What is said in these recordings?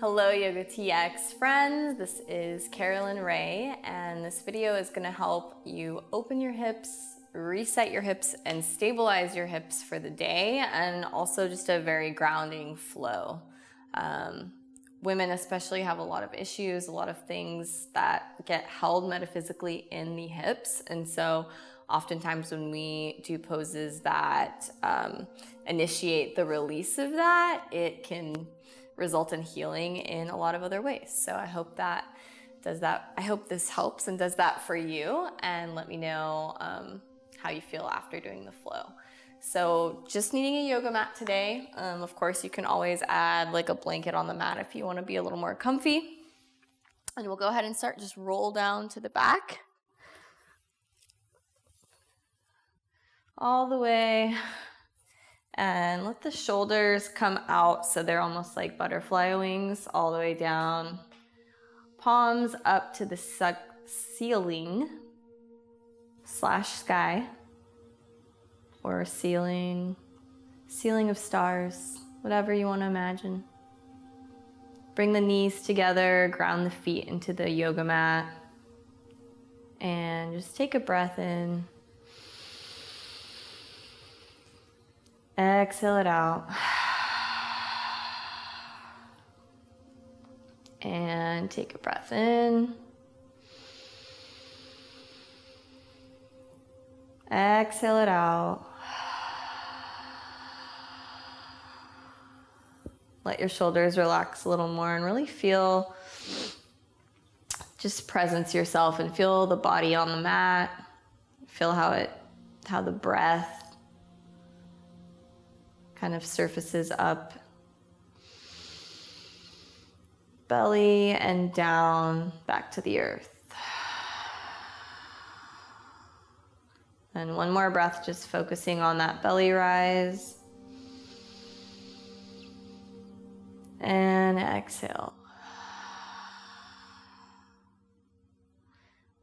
Hello YOGATX friends, this is Carolyn Rae, and this video is going to help you open your hips, reset your hips, and stabilize your hips for the day, and also just a very grounding flow. Women especially have a lot of issues, a lot of things that get held metaphysically in the hips, and so oftentimes when we do poses that initiate the release of that, it can result in healing in a lot of other ways. So I hope that does that. I hope this helps and does that for you, and let me know how you feel after doing the flow. So just needing a yoga mat today. Of course, you can always add like a blanket on the mat if you want to be a little more comfy. And we'll go ahead and start. Just roll down to the back. All the way. And let the shoulders come out so they're almost like butterfly wings all the way down. Palms up to the ceiling / sky, or ceiling of stars, whatever you want to imagine. Bring the knees together, ground the feet into the yoga mat, and just take a breath in. Exhale it out. And take a breath in. Exhale it out. Let your shoulders relax a little more and really feel, just presence yourself and feel the body on the mat. Feel how the breath kind of surfaces up, belly and down, back to the earth. And one more breath, just focusing on that belly rise. And exhale.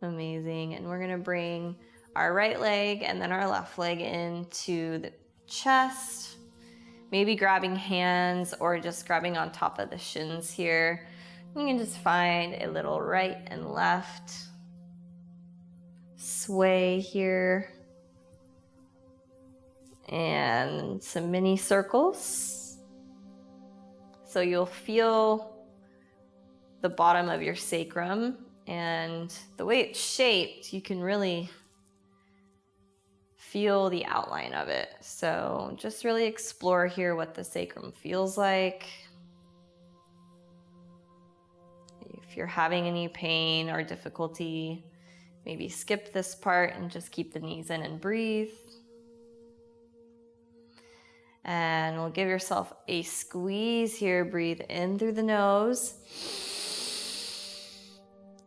Amazing. And we're gonna bring our right leg and then our left leg into the chest. Maybe grabbing hands or just grabbing on top of the shins here. You can just find a little right and left sway here. And some mini circles. So you'll feel the bottom of your sacrum, and the way it's shaped, you can really feel the outline of it. So just really explore here what the sacrum feels like. If you're having any pain or difficulty, maybe skip this part and just keep the knees in and breathe. And we'll give yourself a squeeze here. Breathe in through the nose.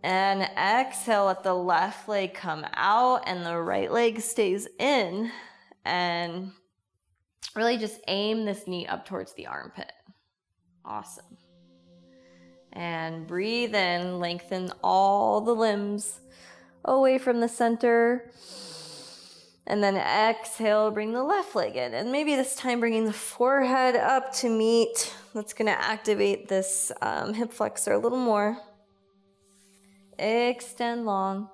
And exhale, let the left leg come out and the right leg stays in. And really just aim this knee up towards the armpit. Awesome. And breathe in, lengthen all the limbs away from the center. And then exhale, bring the left leg in. And maybe this time bringing the forehead up to meet. That's gonna activate this hip flexor a little more. Extend long.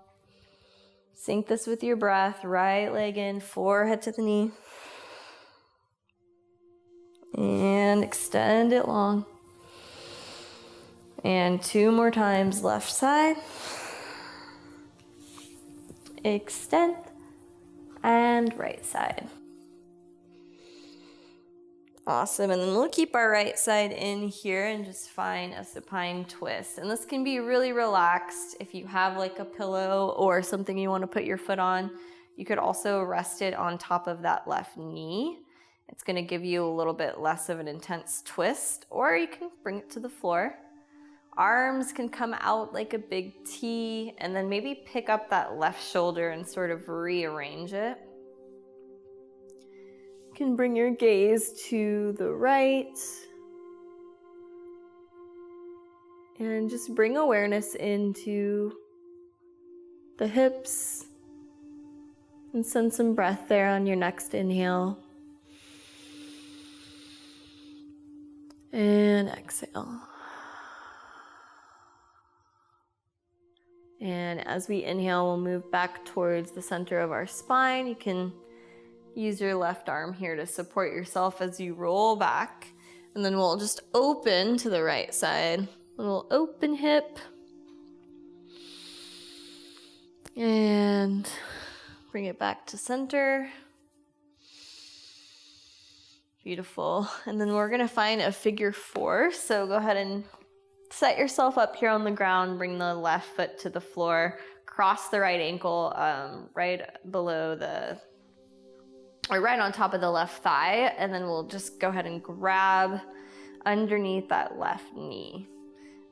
Sync this with your breath. Right leg in, forehead to the knee. And extend it long. And 2 more times, left side. Extend. And right side. Awesome, and then we'll keep our right side in here and just find a supine twist. And this can be really relaxed. If you have like a pillow or something you want to put your foot on, you could also rest it on top of that left knee. It's going to give you a little bit less of an intense twist, or you can bring it to the floor. Arms can come out like a big T, and then maybe pick up that left shoulder and sort of rearrange it. You can bring your gaze to the right. And just bring awareness into the hips. And send some breath there on your next inhale. And exhale. And as we inhale, we'll move back towards the center of our spine. You can use your left arm here to support yourself as you roll back. And then we'll just open to the right side. Little open hip. And bring it back to center. Beautiful. And then we're gonna find a figure 4. So go ahead and set yourself up here on the ground, bring the left foot to the floor, cross the right ankle right below or right on top of the left thigh, and then we'll just go ahead and grab underneath that left knee.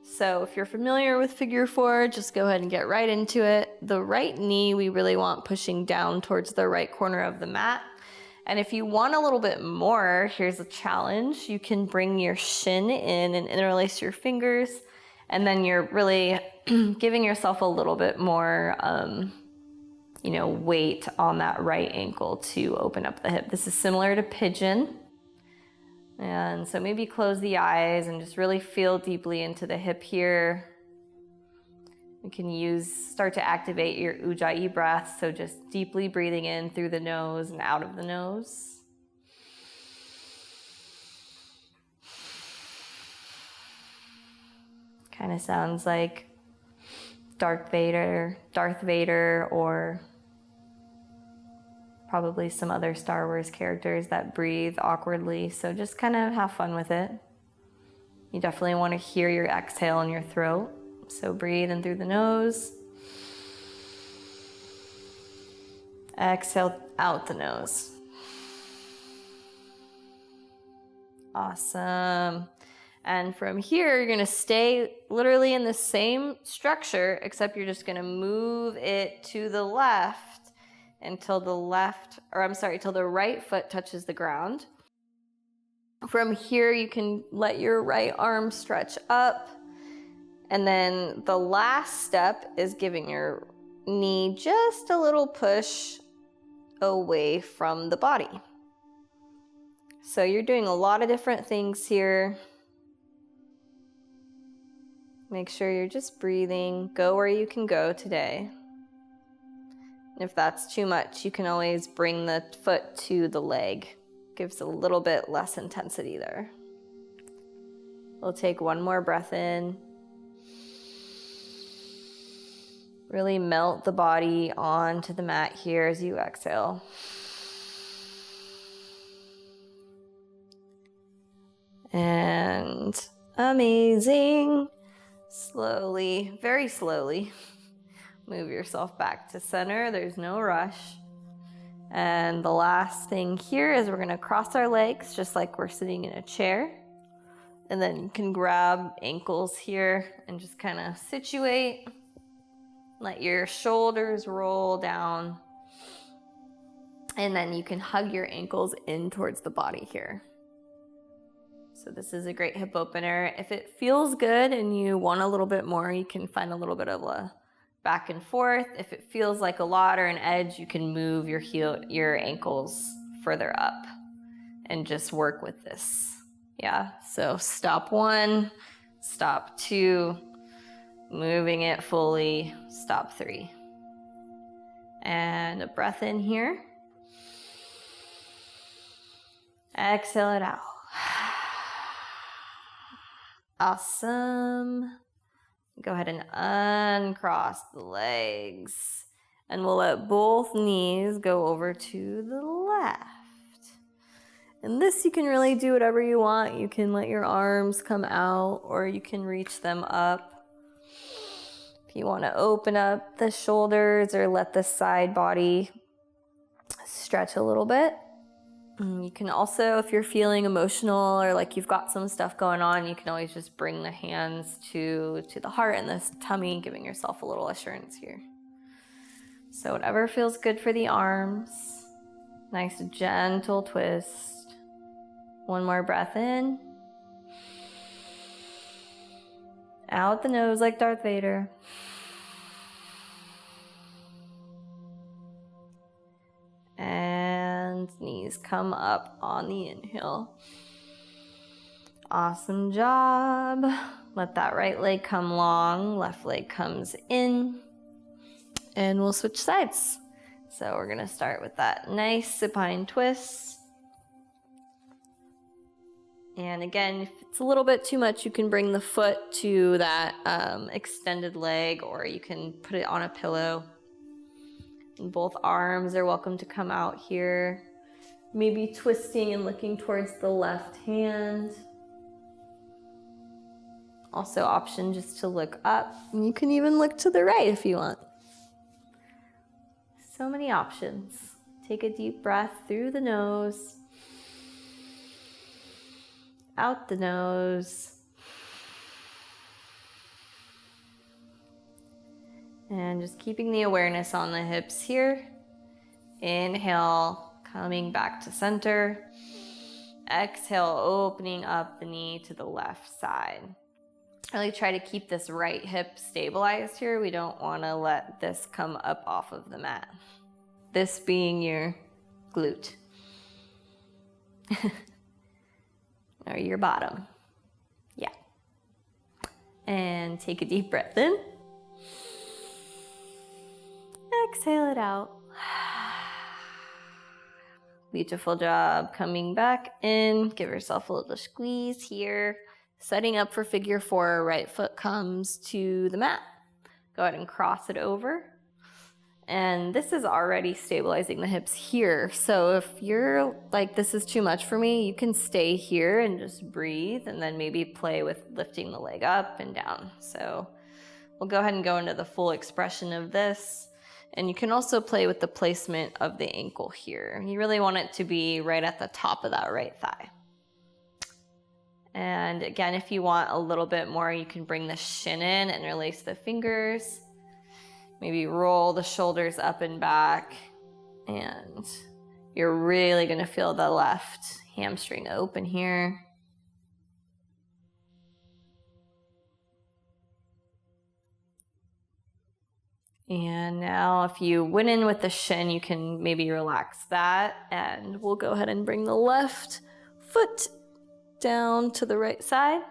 So if you're familiar with figure 4, just go ahead and get right into it. The right knee we really want pushing down towards the right corner of the mat. And if you want a little bit more, here's a challenge. You can bring your shin in and interlace your fingers, and then you're really giving yourself a little bit more weight on that right ankle to open up the hip. This is similar to pigeon. And so maybe close the eyes and just really feel deeply into the hip here. You can start to activate your Ujjayi breath, so just deeply breathing in through the nose and out of the nose. Kind of sounds like Darth Vader, or probably some other Star Wars characters that breathe awkwardly, so just kind of have fun with it. You definitely want to hear your exhale in your throat. So breathe in through the nose. Exhale out the nose. Awesome. And from here, you're gonna stay literally in the same structure, except you're just gonna move it to the left until the right foot touches the ground. From here, you can let your right arm stretch up. And then the last step is giving your knee just a little push away from the body. So you're doing a lot of different things here. Make sure you're just breathing. Go where you can go today. And if that's too much, you can always bring the foot to the leg. Gives a little bit less intensity there. We'll take one more breath in. Really melt the body onto the mat here as you exhale. And amazing. Slowly, very slowly, move yourself back to center. There's no rush. And the last thing here is we're gonna cross our legs just like we're sitting in a chair. And then you can grab ankles here and just kind of situate. Let your shoulders roll down. And then you can hug your ankles in towards the body here. So this is a great hip opener. If it feels good and you want a little bit more, you can find a little bit of a back and forth. If it feels like a lot or an edge, you can move your ankles further up and just work with this. Yeah, so stop 1, stop 2, moving it fully, stop 3. And a breath in here. Exhale it out. Awesome. Go ahead and uncross the legs. And we'll let both knees go over to the left. And this you can really do whatever you want. You can let your arms come out or you can reach them up. If you want to open up the shoulders or let the side body stretch a little bit. You can also, if you're feeling emotional or like you've got some stuff going on, you can always just bring the hands to the heart and the tummy, giving yourself a little assurance here. So whatever feels good for the arms. Nice gentle twist. One more breath in. Out the nose like Darth Vader. And knees come up on the inhale. Awesome job. Let that right leg come long, left leg comes in. and we'll switch sides. So we're gonna start with that nice supine twist. And again, if it's a little bit too much, you can bring the foot to that extended leg, or you can put it on a pillow. And both arms are welcome to come out here. Maybe twisting and looking towards the left hand. Also option just to look up. And you can even look to the right if you want. So many options. Take a deep breath through the nose. Out the nose. And just keeping the awareness on the hips here. Inhale, coming back to center. Exhale, opening up the knee to the left side. Really try to keep this right hip stabilized here. We don't want to let this come up off of the mat. This being your glute. Or your bottom. Yeah. And take a deep breath in. Exhale it out. Beautiful job. Coming back in. Give yourself a little squeeze here. Setting up for figure 4. Right foot comes to the mat. Go ahead and cross it over. And this is already stabilizing the hips here. So if you're like, this is too much for me, you can stay here and just breathe, and then maybe play with lifting the leg up and down. So we'll go ahead and go into the full expression of this. And you can also play with the placement of the ankle here. You really want it to be right at the top of that right thigh. And again, if you want a little bit more, you can bring the shin in and release the fingers. Maybe roll the shoulders up and back, and you're really gonna feel the left hamstring open here. And now if you went in with the shin, you can maybe relax that, and we'll go ahead and bring the left foot down to the right side.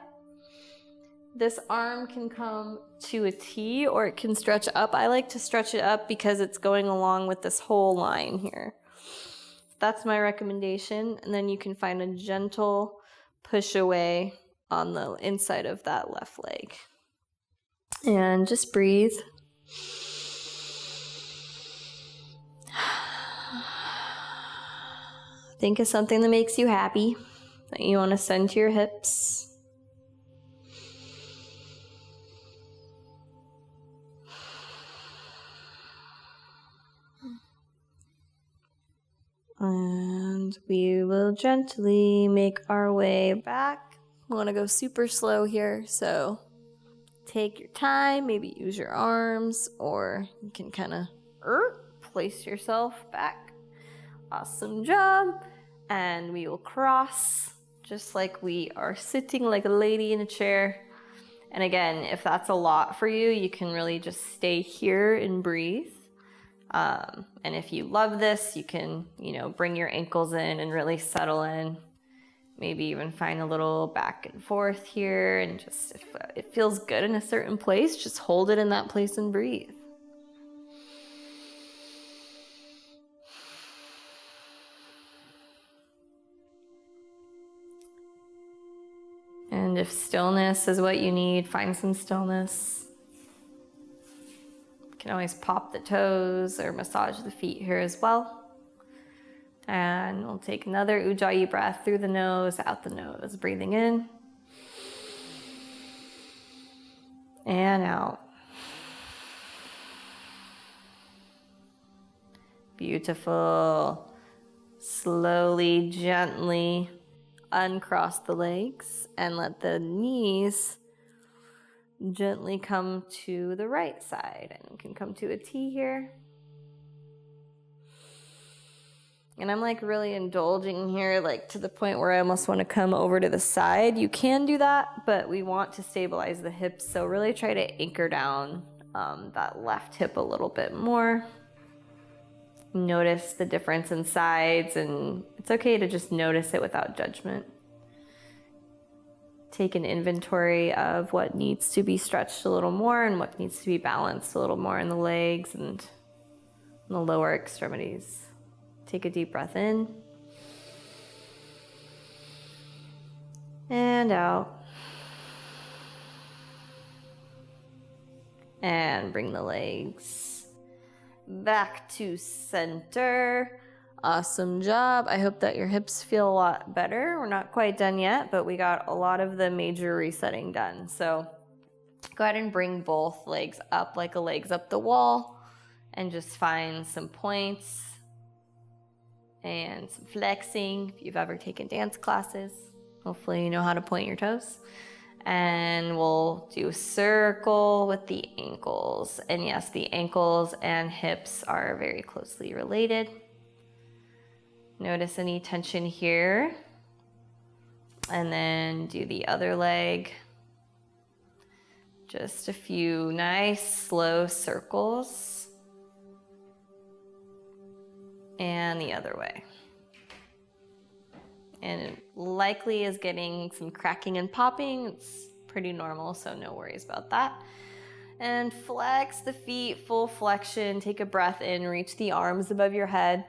This arm can come to a T, or it can stretch up. I like to stretch it up because it's going along with this whole line here. That's my recommendation. And then you can find a gentle push away on the inside of that left leg. And just breathe. Think of something that makes you happy, that you want to send to your hips. And we will gently make our way back. We want to go super slow here, so take your time, maybe use your arms, or you can kind of place yourself back. Awesome job. And we will cross just like we are sitting like a lady in a chair. And again, if that's a lot for you, you can really just stay here and breathe. And if you love this, you can, bring your ankles in and really settle in. Maybe even find a little back and forth here, and just if it feels good in a certain place, just hold it in that place and breathe. And if stillness is what you need, find some stillness. You can always pop the toes or massage the feet here as well. And we'll take another Ujjayi breath through the nose, out the nose, breathing in and out. Beautiful. Slowly, gently uncross the legs and let the knees gently come to the right side, and you can come to a T here. And I'm really indulging here, to the point where I almost want to come over to the side. You can do that, but we want to stabilize the hips, so really try to anchor down that left hip a little bit more. Notice the difference in sides, and it's okay to just notice it without judgment. take an inventory of what needs to be stretched a little more and what needs to be balanced a little more in the legs and the lower extremities. Take a deep breath in and out. And bring the legs back to center. Awesome job. I hope that your hips feel a lot better. We're not quite done yet, but we got a lot of the major resetting done. So go ahead and bring both legs up like a leg's up the wall and just find some points and some flexing. If you've ever taken dance classes, hopefully you know how to point your toes. And we'll do a circle with the ankles. And yes, the ankles and hips are very closely related. Notice any tension here. And then do the other leg. Just a few nice slow circles. And the other way. And it likely is getting some cracking and popping. It's pretty normal, so no worries about that. And flex the feet, full flexion. Take a breath in, reach the arms above your head.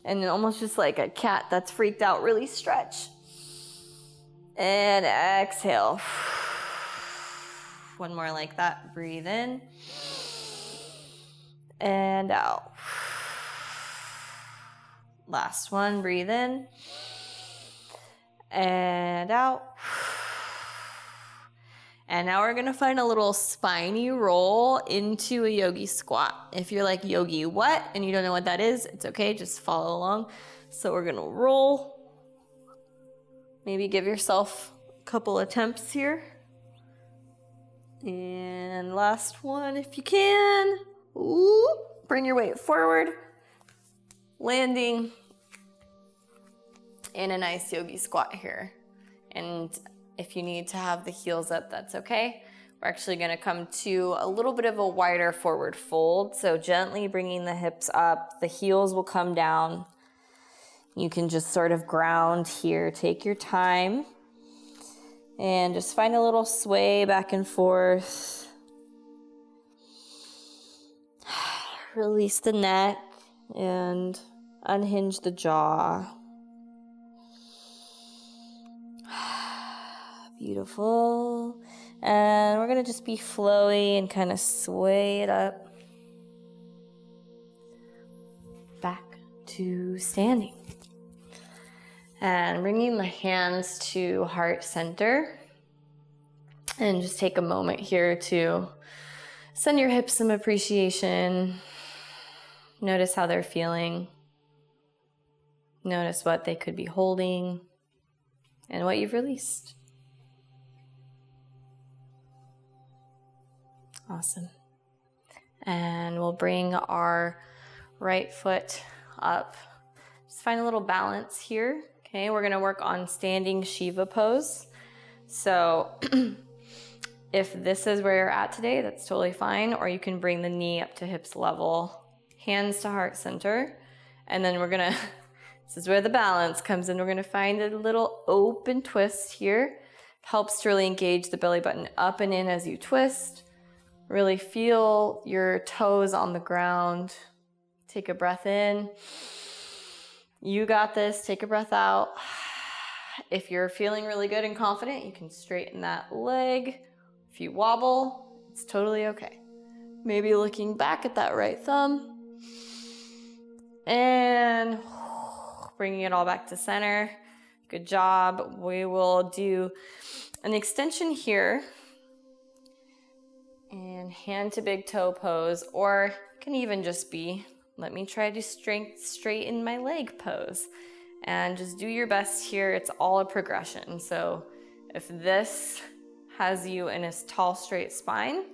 And then almost just like a cat that's freaked out, really stretch. And exhale. One more like that. Breathe in. And out. Last one, breathe in. And out. And now we're gonna find a little spiny roll into a yogi squat. If you're like, Yogi, what? And you don't know what that is, it's okay, just follow along. So we're gonna roll. Maybe give yourself a couple attempts here. And last one if you can. Ooh, bring your weight forward. Landing in a nice yogi squat here. And if you need to have the heels up, that's okay. We're actually gonna come to a little bit of a wider forward fold. So gently bringing the hips up, the heels will come down. You can just sort of ground here, take your time. And just find a little sway back and forth. Release the neck and unhinge the jaw. Beautiful. And we're gonna just be flowy and kind of sway it up. Back to standing. And bringing the hands to heart center. And just take a moment here to send your hips some appreciation. Notice how they're feeling. Notice what they could be holding and what you've released. Awesome. And we'll bring our right foot up. Just find a little balance here. Okay, we're gonna work on standing Shiva pose. So if this is where you're at today, that's totally fine. Or you can bring the knee up to hips level, hands to heart center. And then we're gonna, this is where the balance comes in. We're gonna find a little open twist here. Helps to really engage the belly button up and in as you twist. Really feel your toes on the ground. Take a breath in. You got this, take a breath out. If you're feeling really good and confident, you can straighten that leg. If you wobble, it's totally okay. Maybe looking back at that right thumb. And bringing it all back to center. Good job. We will do an extension here. And hand to big toe pose, or it can even just be, let me try to straighten my leg pose. And just do your best here. It's all a progression. So if this has you in a tall, straight spine,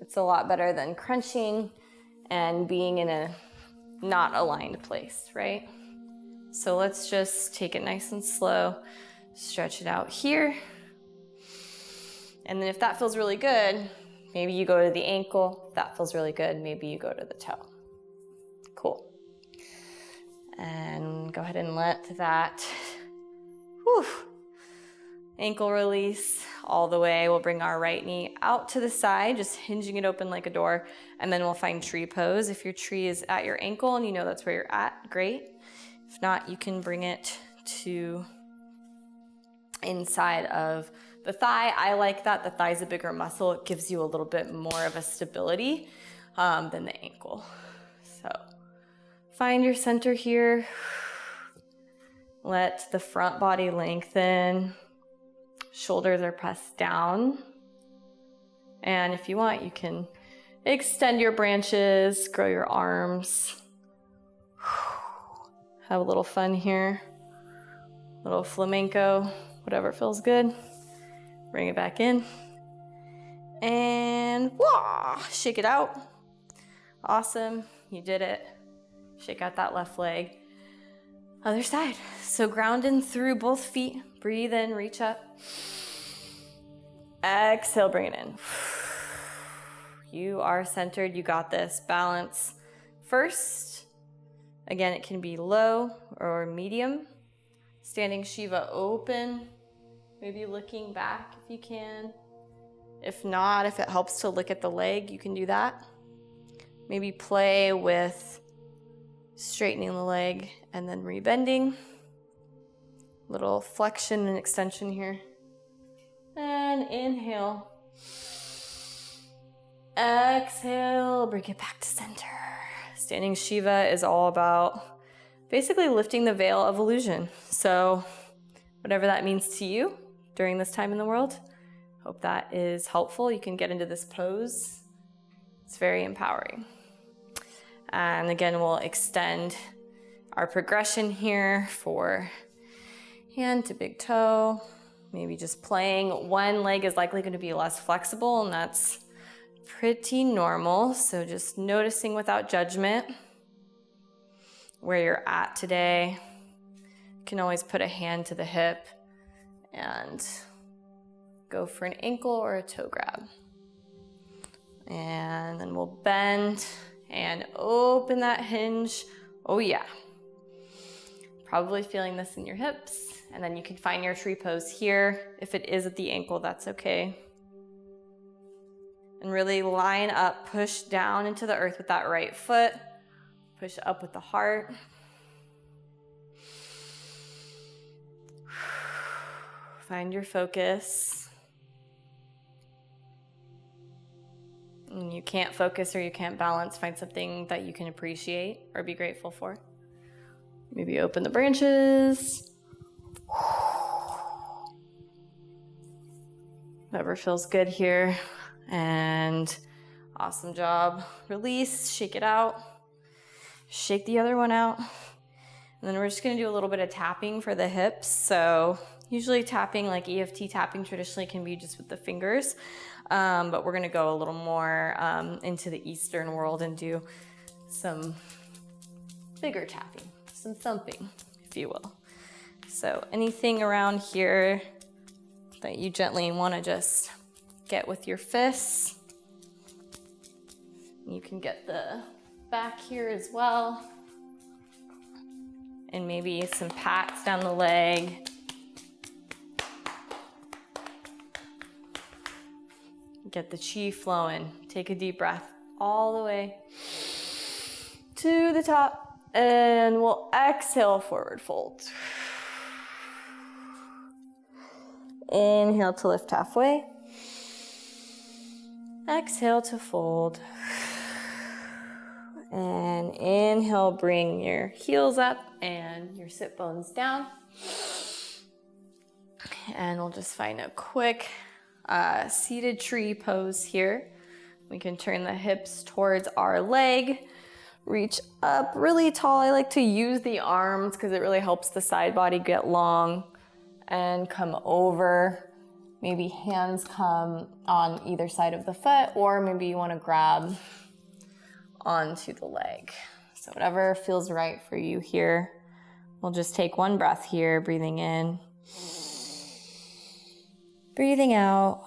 it's a lot better than crunching and being in a not aligned place, right? So let's just take it nice and slow, stretch it out here. And then if that feels really good, maybe you go to the ankle. If that feels really good, maybe you go to the toe. Cool. And go ahead and let that Ankle release all the way. We'll bring our right knee out to the side, just hinging it open like a door, and then we'll find tree pose. If your tree is at your ankle and you know that's where you're at, great. If not, you can bring it to inside of the thigh. I like that. The thigh is a bigger muscle. It gives you a little bit more of a stability than the ankle. So find your center here. Let the front body lengthen. Shoulders are pressed down. And if you want, you can extend your branches, grow your arms. Have a little fun here. Little flamenco, whatever feels good. Bring it back in. And wah, shake it out. Awesome, you did it. Shake out that left leg. Other side. So ground in through both feet. Breathe in, reach up. Exhale, bring it in. You are centered, you got this. Balance first. Again, it can be low or medium. Standing Shiva open. Maybe looking back if you can. If not, if it helps to look at the leg, you can do that. Maybe play with straightening the leg and then rebending. Little flexion and extension here. And inhale. Exhale, bring it back to center. Standing Shiva is all about basically lifting the veil of illusion. So whatever that means to you during this time in the world, hope that is helpful. You can get into this pose. It's very empowering. And again, we'll extend our progression here for hand to big toe. Maybe just playing. One leg is likely going to be less flexible, and that's pretty normal. So just noticing without judgment where you're at today. You can always put a hand to the hip and go for an ankle or a toe grab. And then we'll bend and open that hinge. Oh yeah. Probably feeling this in your hips. And then you can find your tree pose here. If it is at the ankle, that's okay. And really line up, push down into the earth with that right foot. Push up with the heart. Find your focus. And you can't focus or you can't balance, find something that you can appreciate or be grateful for. Maybe open the branches. Whatever feels good here. And awesome job. Release, shake it out. Shake the other one out. And then we're just gonna do a little bit of tapping for the hips. So usually tapping, like EFT tapping traditionally can be just with the fingers. But we're gonna go a little more into the Eastern world and do some bigger tapping, some thumping, if you will. So anything around here that you gently wanna just get with your fists. You can get the back here as well. And maybe some pats down the leg. Get the chi flowing. Take a deep breath all the way to the top. And we'll exhale, forward fold. Inhale to lift halfway. Exhale to fold. And inhale, bring your heels up and your sit bones down. And we'll just find a quick seated tree pose here. We can turn the hips towards our leg. Reach up really tall. I like to use the arms because it really helps the side body get long. And come over. Maybe hands come on either side of the foot, or maybe you want to grab onto the leg. So whatever feels right for you here. We'll just take one breath here, breathing in, breathing out.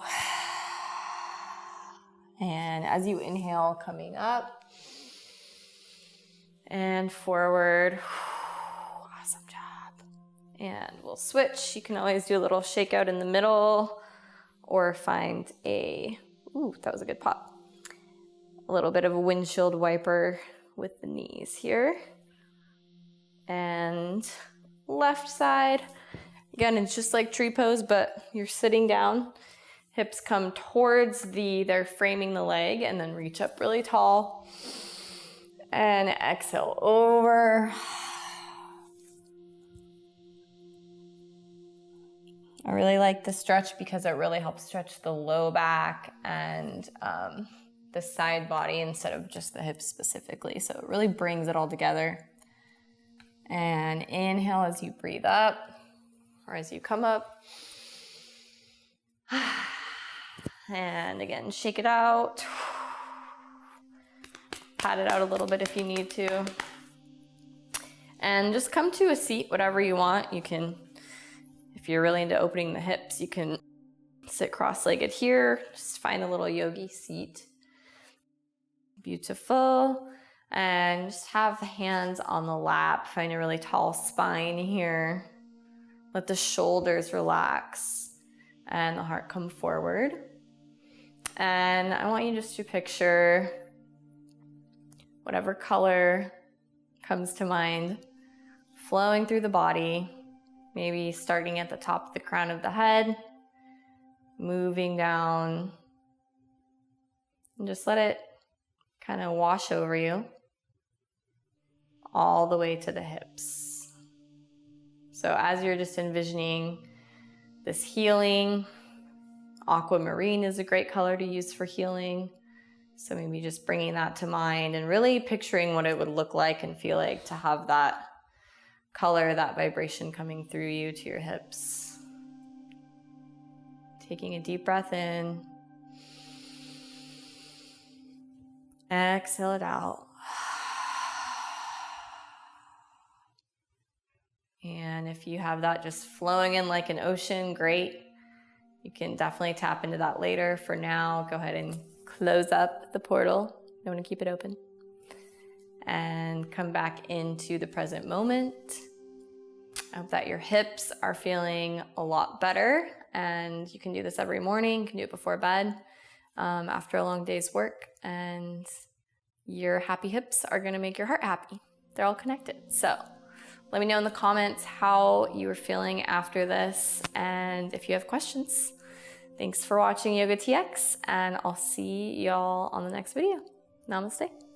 And as you inhale, coming up and forward. Awesome job. And we'll switch. You can always do a little shakeout in the middle or find a, ooh, that was a good pop. A little bit of a windshield wiper with the knees here. And left side. Again, it's just like tree pose, but you're sitting down. Hips come towards they're framing the leg, and then reach up really tall. And exhale over. I really like the stretch because it really helps stretch the low back and the side body instead of just the hips specifically. So it really brings it all together. And inhale as you breathe up or as you come up. And again, shake it out. Pat it out a little bit if you need to. And just come to a seat, whatever you want. You can, if you're really into opening the hips, you can sit cross-legged here. Just find a little yogi seat. Beautiful. And just have the hands on the lap. Find a really tall spine here. Let the shoulders relax and the heart come forward. And I want you just to picture whatever color comes to mind flowing through the body. Maybe starting at the top of the crown of the head, moving down, and just let it kind of wash over you all the way to the hips. So as you're just envisioning this healing, aquamarine is a great color to use for healing. So maybe just bringing that to mind and really picturing what it would look like and feel like to have that color, that vibration coming through you to your hips. Taking a deep breath in. Exhale it out. And if you have that just flowing in like an ocean, great. You can definitely tap into that later. For now, go ahead and close up the portal. You want to keep it open. And come back into the present moment. I hope that your hips are feeling a lot better, and you can do this every morning. You can do it before bed, after a long day's work, and your happy hips are going to make your heart happy. They're all connected. So let me know in the comments how you are feeling after this, and if you have questions. Thanks for watching YOGATX, and I'll see y'all on the next video. Namaste.